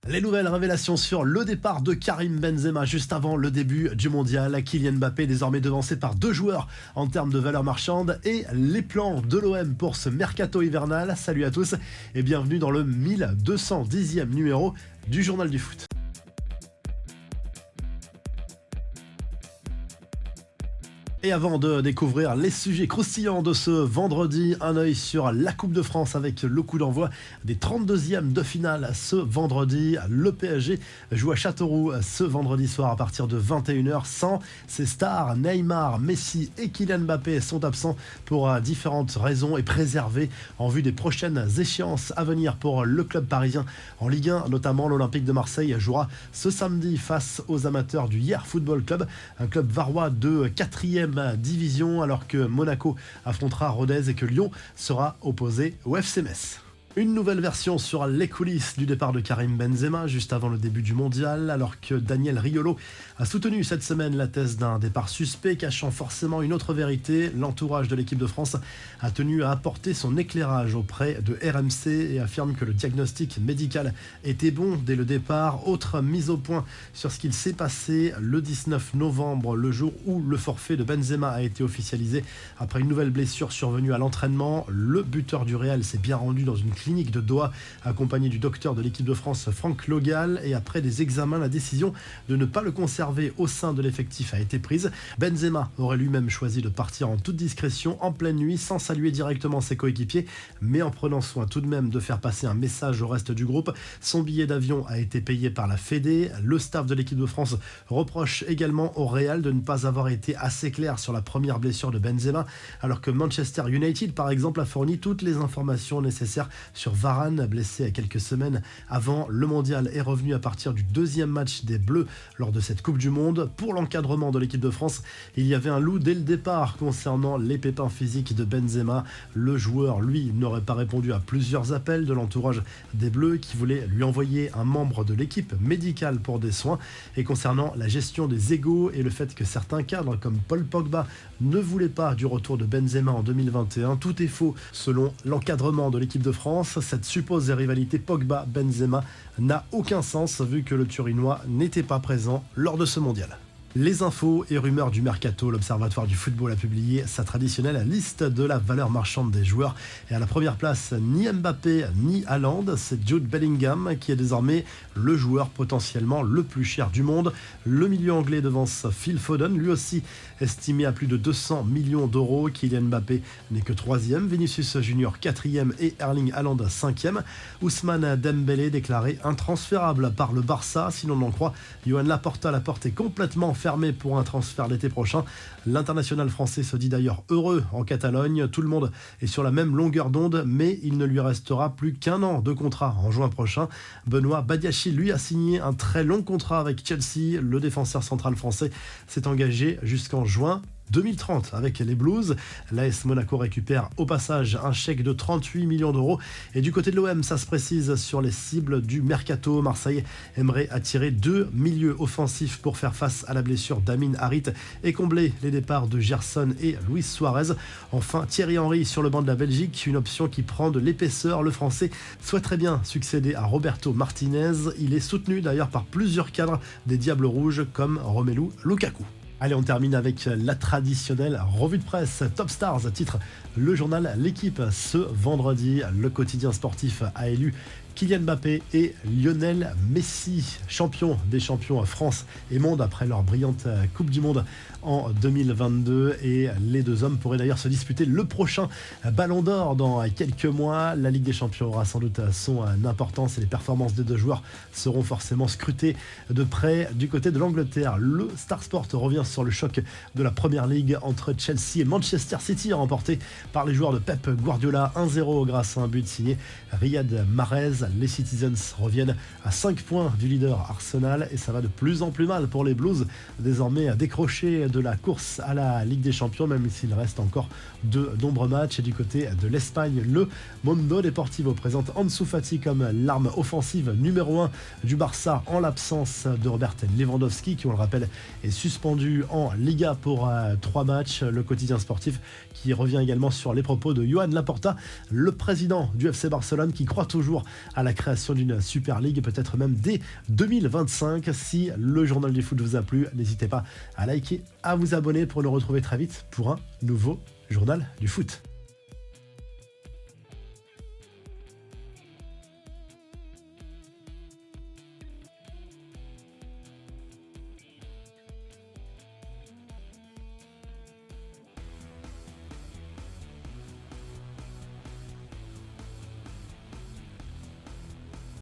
Les nouvelles révélations sur le départ de Karim Benzema juste avant le début du mondial. Kylian Mbappé désormais devancé par 2 joueurs en termes de valeur marchande et les plans de l'OM pour ce mercato hivernal. Salut à tous et bienvenue dans le 1210e numéro du Journal du Foot. Et avant de découvrir les sujets croustillants de ce vendredi, un œil sur la Coupe de France avec le coup d'envoi des 32e de finale ce vendredi. Le PSG joue à Châteauroux ce vendredi soir à partir de 21h. Sans ses stars, Neymar, Messi et Kylian Mbappé sont absents pour différentes raisons et préservés en vue des prochaines échéances à venir pour le club parisien. En Ligue 1, notamment, l'Olympique de Marseille jouera ce samedi face aux amateurs du Hier Football Club, un club varois de 4e division, alors que Monaco affrontera Rodez et que Lyon sera opposé au FC Metz. Une nouvelle version sur les coulisses du départ de Karim Benzema juste avant le début du mondial, alors que Daniel Riolo a soutenu cette semaine la thèse d'un départ suspect cachant forcément une autre vérité. L'entourage de l'équipe de France a tenu à apporter son éclairage auprès de RMC et affirme que le diagnostic médical était bon dès le départ. Autre mise au point sur ce qu'il s'est passé le 19 novembre, le jour où le forfait de Benzema a été officialisé après une nouvelle blessure survenue à l'entraînement. Le buteur du Real s'est bien rendu dans une clinique de Doha, accompagné du docteur de l'équipe de France, Franck Logal, et après des examens, la décision de ne pas le conserver au sein de l'effectif a été prise. Benzema aurait lui-même choisi de partir en toute discrétion, en pleine nuit, sans saluer directement ses coéquipiers, mais en prenant soin tout de même de faire passer un message au reste du groupe. Son billet d'avion a été payé par la Fédé. Le staff de l'équipe de France reproche également au Real de ne pas avoir été assez clair sur la première blessure de Benzema, alors que Manchester United, par exemple, a fourni toutes les informations nécessaires sur Varane, blessé à quelques semaines avant le mondial, est revenu à partir du 2e match des Bleus lors de cette Coupe du Monde. Pour l'encadrement de l'équipe de France, il y avait un loup dès le départ concernant les pépins physiques de Benzema. Le joueur, lui, n'aurait pas répondu à plusieurs appels de l'entourage des Bleus qui voulait lui envoyer un membre de l'équipe médicale pour des soins. Et concernant la gestion des égos et le fait que certains cadres comme Paul Pogba ne voulaient pas du retour de Benzema en 2021, tout est faux selon l'encadrement de l'équipe de France. Cette supposée rivalité Pogba-Benzema n'a aucun sens vu que le Turinois n'était pas présent lors de ce mondial. Les infos et rumeurs du mercato, l'Observatoire du football a publié sa traditionnelle liste de la valeur marchande des joueurs. Et à la première place, ni Mbappé ni Haaland, c'est Jude Bellingham qui est désormais le joueur potentiellement le plus cher du monde. Le milieu anglais devance Phil Foden, lui aussi estimé à plus de 200 millions d'euros. Kylian Mbappé n'est que 3e, Vinicius Junior 4e et Erling Haaland 5e. Ousmane Dembélé déclaré intransférable par le Barça, si l'on en croit Johan Laporta. La porte est complètement fermé pour un transfert l'été prochain. L'international français se dit d'ailleurs heureux en Catalogne. Tout le monde est sur la même longueur d'onde, mais il ne lui restera plus qu'un an de contrat en juin prochain. Benoît Badiachil, lui, a signé un très long contrat avec Chelsea. Le défenseur central français s'est engagé jusqu'en juin 2030 avec les Blues. L'AS Monaco récupère au passage un chèque de 38 millions d'euros. Et du côté de l'OM, ça se précise sur les cibles du mercato. Marseille aimerait attirer 2 milieux offensifs pour faire face à la blessure d'Amin Harit et combler les départs de Gerson et Luis Suarez. Enfin, Thierry Henry sur le banc de la Belgique, une option qui prend de l'épaisseur. Le Français souhaiterait bien succéder à Roberto Martinez. Il est soutenu d'ailleurs par plusieurs cadres des Diables Rouges comme Romelu Lukaku. Allez, on termine avec la traditionnelle revue de presse Top Stars, titre le journal L'Équipe. Ce vendredi, le quotidien sportif a élu Kylian Mbappé et Lionel Messi, champions des champions France et monde après leur brillante Coupe du Monde en 2022. Et les deux hommes pourraient d'ailleurs se disputer le prochain Ballon d'Or dans quelques mois. La Ligue des Champions aura sans doute son importance et les performances des deux joueurs seront forcément scrutées de près du côté de l'Angleterre. Le Star Sport revient sur le choc de la Première Ligue entre Chelsea et Manchester City, remporté par les joueurs de Pep Guardiola 1-0 grâce à un but signé Riyad Mahrez. Les Citizens reviennent à 5 points du leader Arsenal et ça va de plus en plus mal pour les Blues, désormais décrochés de la course à la Ligue des Champions, même s'il reste encore de nombreux matchs. Et du côté de l'Espagne, le Mundo Deportivo présente Ansu Fati comme l'arme offensive numéro 1 du Barça en l'absence de Robert Lewandowski qui, on le rappelle, est suspendu en Liga pour 3 matchs. Le quotidien sportif qui revient également sur les propos de Johan Laporta, le président du FC Barcelone, qui croit toujours à la création d'une Super League, peut-être même dès 2025. Si le journal du foot vous a plu, n'hésitez pas à liker, à vous abonner pour nous retrouver très vite pour un nouveau journal du foot.